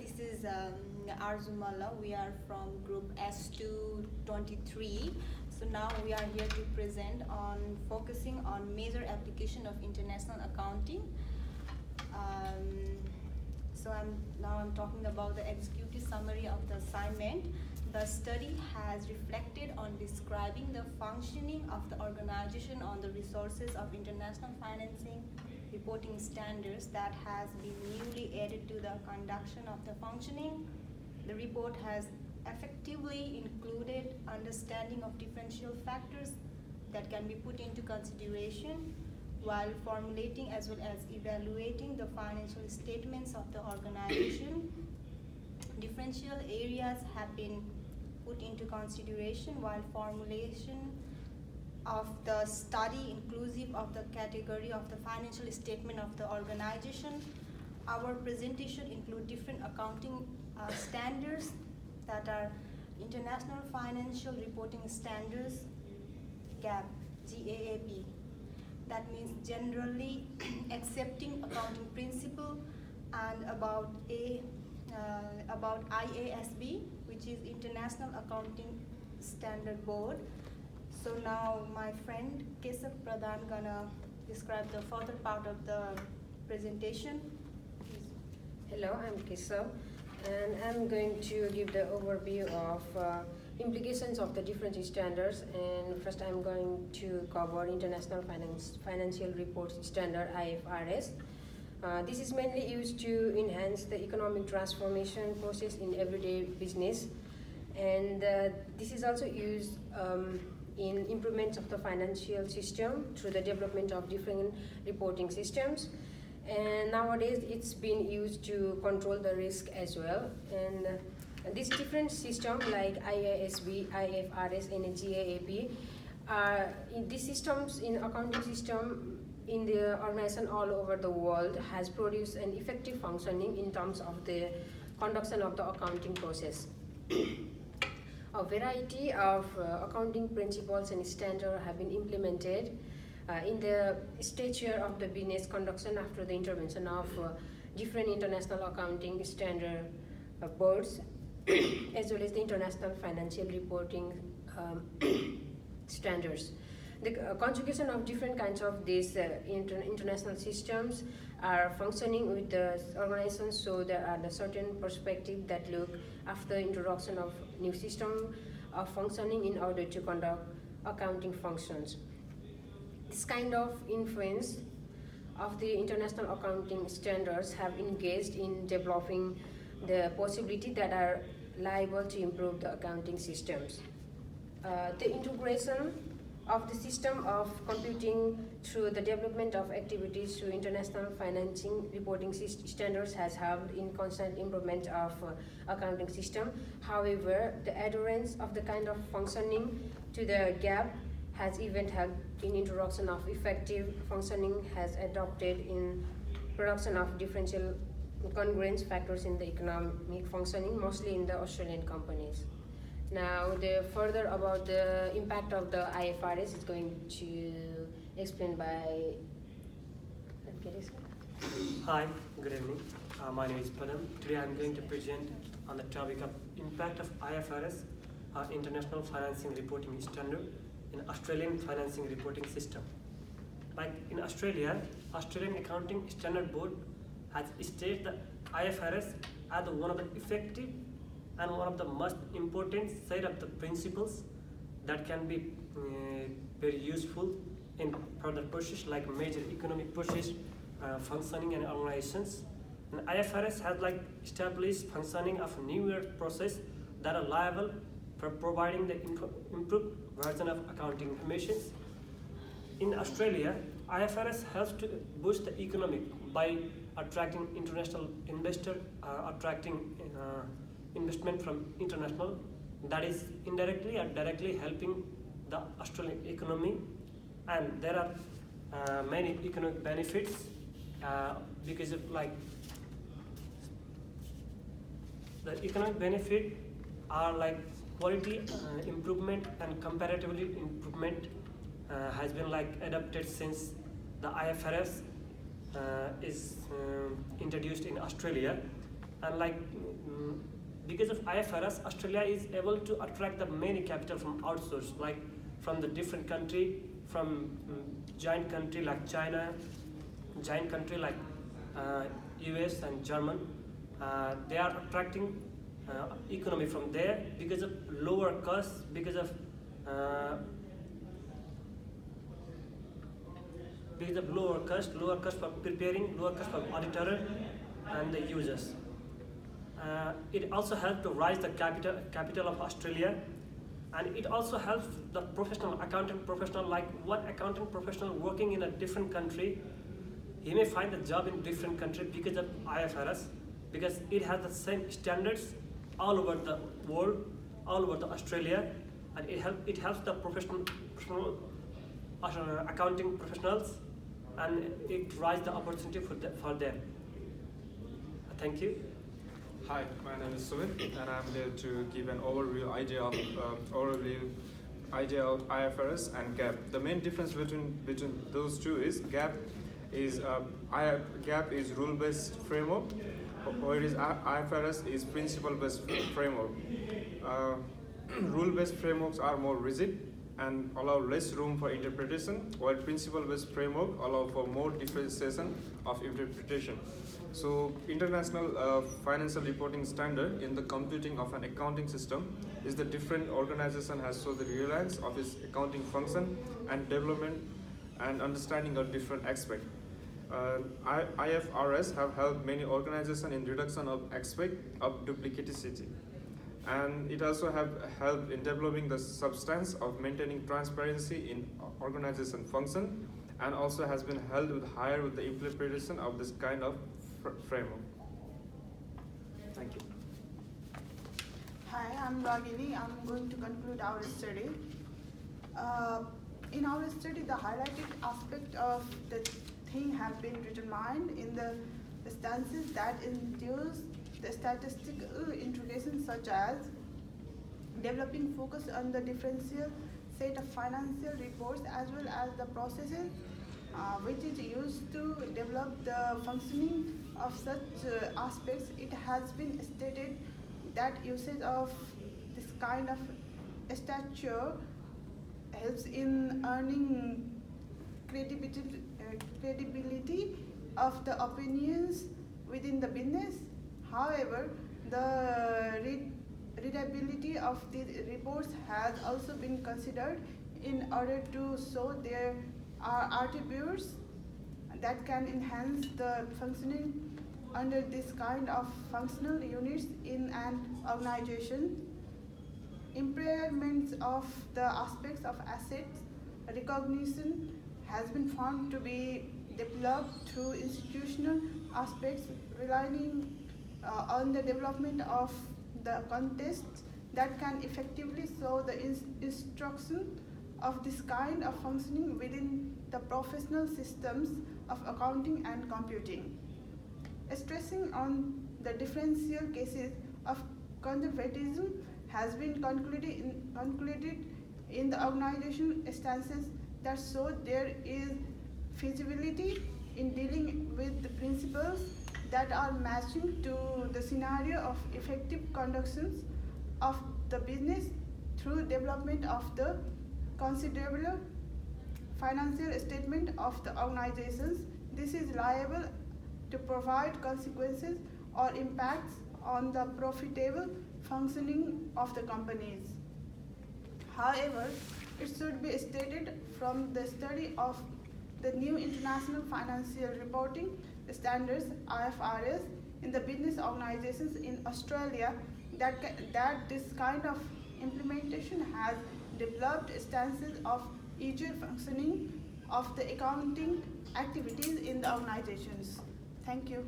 this is Arzumala. We are from group S223. So now we are here to present on focusing on major application of international accounting. I'm talking about the executive summary of the assignment. The study has reflected on describing the functioning of the organization on the resources of international financing reporting standards that has been newly added to the conduction of the functioning. The report has effectively included understanding of differential factors that can be put into consideration while formulating as well as evaluating the financial statements of the organization. Differential areas have been put into consideration while formulation of the study inclusive of the category of the financial statement of the organization. Our presentation include different accounting standards that are International Financial Reporting Standards, GAAP, GAAP. That means generally accepting accounting principle, and about IASB, which is International Accounting Standard Board. So now my friend Kesav Pradhan gonna describe the further part of the presentation. Please. Hello, I'm Kesav, and I'm going to give the overview of implications of the different standards. And first, I'm going to cover International Financial Reports Standard (IFRS). This is mainly used to enhance the economic transformation process in everyday business, and this is also used in improvements of the financial system through the development of different reporting systems. And nowadays it's been used to control the risk as well. And these different systems like IASB, IFRS, and GAAP are in these systems in accounting system in the organization all over the world has produced an effective functioning in terms of the conduction of the accounting process. A variety of accounting principles and standards have been implemented in the stature of the business conduction after the intervention of different international accounting standard boards as well as the international financial reporting standards. The conjugation of different kinds of these international systems are functioning with the organizations, so there are the certain perspectives that look after introduction of new system of functioning in order to conduct accounting functions. This kind of influence of the international accounting standards have engaged in developing the possibility that are liable to improve the accounting systems. The integration of the system of computing through the development of activities through international financing reporting standards has helped in constant improvement of accounting system. However, the adherence of the kind of functioning to the GAAP has even helped in introduction of effective functioning has adopted in production of differential congruence factors in the economic functioning, mostly in the Australian companies. Now, the further about the impact of the IFRS is going to explain by. Hi, good evening. My name is Padam. Today I'm going to present on the topic of impact of IFRS, International Financing Reporting Standard, in Australian financing reporting system. Like in Australia, Australian Accounting Standard Board has stated the IFRS as one of the effective and one of the most important set of the principles that can be very useful in further process like major economic process functioning and organizations. And IFRS has established functioning of newer process that are liable for providing the improved version of accounting information. In Australia, IFRS helps to boost the economic by attracting international investor, attracting investment from international, that is indirectly or directly helping the Australian economy, and there are many economic benefits because of the economic benefit are quality improvement and comparatively improvement has been adopted since the IFRS is introduced in Australia. And because of IFRS, Australia is able to attract the many capital from outsource, like from the different country, from giant country like China, giant country like US and German. They are attracting economy from there because of lower cost, because of lower cost for preparing, lower cost for auditor and the users. It also helps to raise the capital of Australia, and it also helps the accountant professional, like one accountant professional working in a different country, he may find a job in different country because of IFRS, because it has the same standards all over the world, all over the Australia, and it helps the professional accounting professionals, and it raises the opportunity for them. Thank you. Hi, my name is Sumit, and I'm here to give an overview idea of IFRS and GAAP. The main difference between those two is GAAP is rule-based framework, whereas IFRS is principle-based framework. Rule-based frameworks are more rigid and allow less room for interpretation, while principle-based framework allow for more differentiation of interpretation. So, international financial reporting standard in the computing of an accounting system is the different organization has shown the reliance of its accounting function and development and understanding of different aspects. IFRS have helped many organizations in reduction of aspect of duplicaticity, and it also have helped in developing the substance of maintaining transparency in organization function, and also has been held with the implementation of this kind of framework. Thank you. Hi, I'm Ragini. I'm going to conclude our study. In our study, the highlighted aspect of the thing have been determined in the stances that induce the statistical integration, such as developing focus on the differential set of financial reports as well as the processes which is used to develop the functioning of such aspects. It has been stated that usage of this kind of stature helps in earning credibility of the opinions within the business. However, the readability of the reports has also been considered in order to show there are attributes that can enhance the functioning under this kind of functional units in an organization. Impairments of the aspects of assets recognition has been found to be developed through institutional aspects relying on the development of the context that can effectively show the instruction of this kind of functioning within the professional systems of accounting and computing. Stressing on the differential cases of conservatism has been concluded in the organization stances that show there is feasibility in dealing with the principles that are matching to the scenario of effective conductions of the business through development of the considerable financial statement of the organizations. This is liable to provide consequences or impacts on the profitable functioning of the companies. However, it should be stated from the study of the new International Financial Reporting Standards IFRS in the business organizations in Australia that this kind of implementation has developed stances of easier functioning of the accounting activities in the organizations. Thank you.